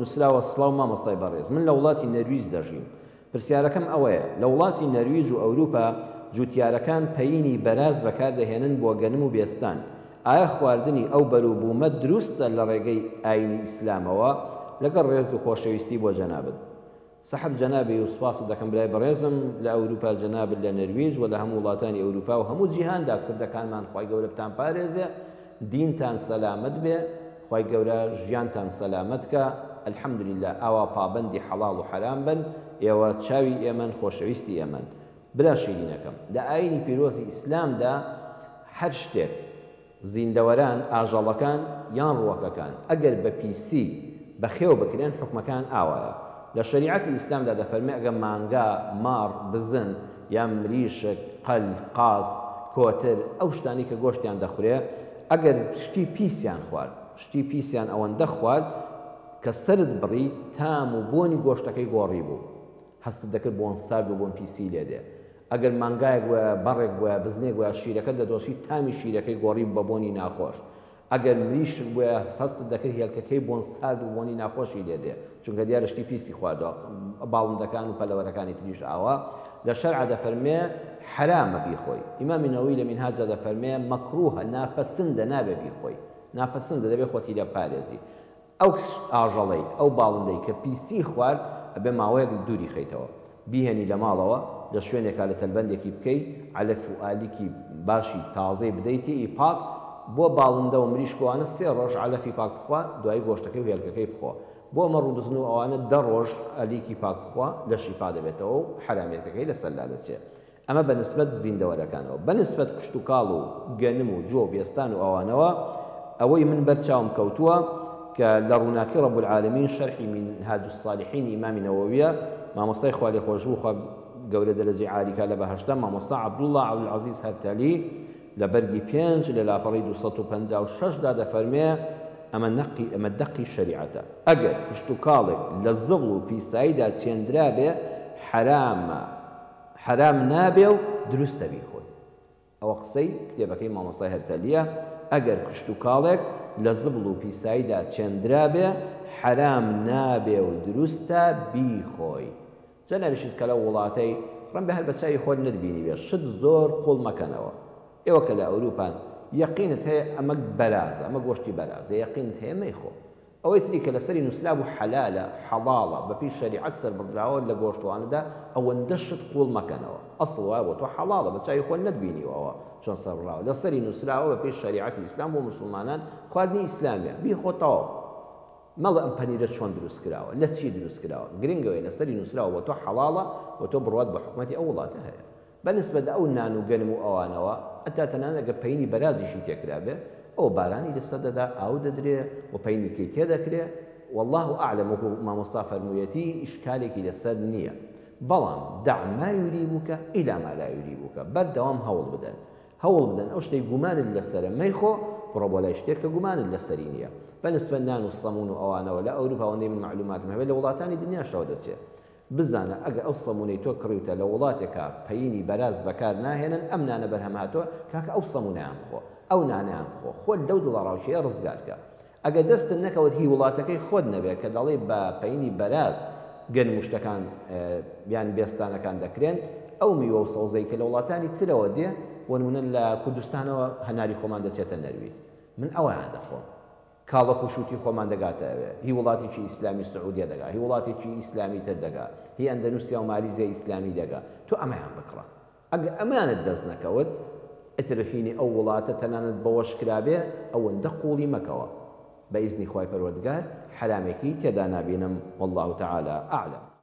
نووسراوە سڵاو مامۆستای بەڕێز من لە وڵاتی نەرویج دەژیم پرسیارەکەم ئەوەیە لە وڵاتی نەرویج و ئەوروپا جوتیارەکان پەیینی بەراز بەکاردەهێنن بۆ گەنم و بێستان ئایا خواردنی ئەو بەرووبوومە دروستە لە ڕێگەی ئاینی ئیسلامەوە لەگەڵ ڕێز و خۆشەویستی بۆ جەنابەت سەحب جەنابی و سوپاست دەکەم برای بەڕێزم لە ئەوروپا جەنابەت لە نەرویج و لە هەموو وڵاتانی ئەوروپا و هەموو جیهاندا کوردەکانمان خوای گەورە بتان پارێزێ دینتان سەلامەت بێ خوای گەورە ژیانتان سەلامەت کە الحەمدولله ئاوا پابەندی حەڵاڵ و حەرام بن ئێوە چاوی ئێمەن خۆشەویستی ئێمەن برا شیرینەکەم لە ئاینی پیرۆزی ئیسلامدا هەر شتێک زیندەوەران ئاژەڵەکان یان ڕووەکەکان ئەگەر بە پیسی بەخێو بکرێن حکمەکان ئاوایە لە شریعەتی ئیسلامدا دەفەرمێ ئەگەر مانگا ماڕ بزن یان مریشک قەل قاز کۆتر ئەو شتانی کە گۆشتیان دەخورێ ئەگەر شتی پیسیان خوارد شتی پیسیان ئەوەندە خوارد کە سرد بڕی تام و بۆنی گۆشتەکەی گۆڕی بوو هەستت دەکرد بۆن سارد و بۆن پیسی لێدێ ئەگەر مانگایەک وە بەڕێک وە بزنێک وە شیرەکە دەدۆشی تامی شیرەکەی گۆڕی بە بۆنی ناخۆش ئەگەر مریشک وە هەستت دەکرد هێلکەکەی بۆن سارد و بۆنی ناخۆشی لێدێ چونکە دیارە شتی پیسی خواردەوە باڵندەکان و پەلەوەرەکانی تریش ئاوا لە شەرعە دەفەرمێ حرامە بیخۆی ئیمامی نەوەوی لە مینهاجە دەفەرمێ مەکروهە ناپەسندە نابێ بیخۆی ناپەسندە دەبێ خۆتی لە پارێزی ئەو ئاژەڵەی ئەو باڵندەی کە پیسی خوارد ئەبێ ماوەیەک دووری خەیتەوە بیهێنی لە ماڵەوە لە شوێنێکا لە تەلبەندێکی بکەیت علەف و ئالیکی باشی تازەی بدەیتی ئیپاک بۆ باڵندە و مریشکوانە 3 ڕۆژ علەفی پاک بخوا دوای گۆشتەکەی و هێلکەکەی بخۆ بۆ مەڕوو بزن و ئەوانە 10 ڕۆژ ئەلیکی پاک بخوا لە شیپا دەبێتەوە و حرامێتەکەی لەسەرلا دەچێت ئەمە بەنسبەت زیندەوەرەکانەوە بەنسبەت کشت و کاڵ و گەنم و جۆ بێستان و ئەوانەوە ئەوەی من بەرچاوم کەوتووە کە لە ڕووناکی ڕەب العالەمین شەرحی منهاج الصالحین ئیمامی نەوەویە مامۆستای خوا لێ خۆش بوو خوا گەورە دەرەجەی عالیکا لە بەهەشتا مامۆستا عەبدوڵڵا عەبدولعەزیز هەرتەلی لە بەرگی 5 لە لاپەڕی 256 دا دەفەرمێ ئەمە دەقی شەریعەتە ئەگەر کشت و کاڵێک لە زڵ و پیساییدا چێندرا بێ حرام نابێ و دروستە بیخۆی ئەوە قسەی کتێبەکەی مامۆستای هەرتەلیە ئەگەر کشت و کاڵێک لە زبڵ و پیساییدا چێندرا بێ حرام نابێ و دروستە بیخۆی جا نەبیشت کە لە وڵاتەی ڕەنبێ هەر بەچای خۆت نتبینی بێ شت زۆر قوڵ مەکەنەوە ئێوە کە لە ئەوروپان یەقینت هەیە ئەمە بەرازە ئەمە گۆشتی بەرازە یەقینت هەیە مەیخۆ ئەوەی تری کە لەسەری نووسرا بوو حەلالە حەڵاڵە بەپی شەریعەت سەربڕدراوە لە گۆشتوانەدا ئەوەندە شت قوڵ مەکەنەوە ئەسڵ وایە بۆ تۆ حەڵاڵە بەچای خۆت نتبینیوەوە چۆن سەربڕاوە لەسەری نووسراوە بەپی شەریعەتی ئیسلام بۆ موسڵمانان خواردنی ئیسلامیە بیخۆتەوە مەڵە ئەم پەنیرە چۆن دروست کراوە لە چی دروست کراوە گرنگەوەی لەسەری نووسراوە بۆ تۆ حەڵاڵە بۆ تۆ بڕوات بە حکومەتی ئەو وڵاتە هەیە بەنسبەت ئەو نان و گەنم و ئەوانەوە ئەتا تەنانەت ئەگەر پەینی بەرازیشی تێکرا بێ ئەو بارانی لەسەر دەدا ئاو دەدرێ و پەینیکەی تێدەکرێ والله ئەعلەم وەکو مامۆستا فەرموویەتی ئیشکالێکی لەسەر نییە بەڵام دع ما یوریبوکە ئیلا ما لا یوریبوکە بەردەوام هەوڵ بدەن ئەو شتەی گومانت لەسەرە مەیخۆ بڕۆ بۆ لای شتێک کە گومانت لەسەری نییە بەنسبەت نان و سەمون و ئەوانەوە لە ئەوروپا ئەوەندەی من معلوماتم هەبێت لە وڵاتانی دنیاشەوە دەچێت بزانە ئەگە ئەو سەمونەی تۆ کڕیوتە لە وڵاتێکە پەیینی بەراز بەکار ناهێنن ئەم نانە بەرهەمهاتۆ کاکە ئەو سەمونەیان بخۆ ئەو نانەیان بخۆ خۆت لەو دڵەڕاوچەیە ڕزگارکە ئەگە دەستت نەکەوت هی وڵاتەکەی خۆت نەبێت کە دەڵێ بە پەیینی بەراز گەنم و شتەکان بیان بێستانەکان دەکرێن ئەو میوە و سەوزەی کە لە وڵاتانی ترەوە دێ بۆ نمونە لە کوردستانەوە هەناری خۆمان دەچێتە نەرویج من ئەوەیان دەخۆم کاڵە خوشوتی خۆمان دەگاتە ئەوێ هی وڵاتێکی ئیسلامی سعودیە دەگا هی وڵاتێکی ئیسلامی تر دەگا هی ئەندەنوسیا و مالیزیا ئیسلامی دەگا تۆ ئەمەیان بکڕە ئەگە ئەمانت دەست نەکەوت ئەترفینی ئەو وڵاتە تەنانەت بەوەش کرابێ ئەوەندە قوڵی مەکەوە بە ئیزنی خوای پەروەردگار حرامێکی تێدا نابینم والله تعالى ئەعلەم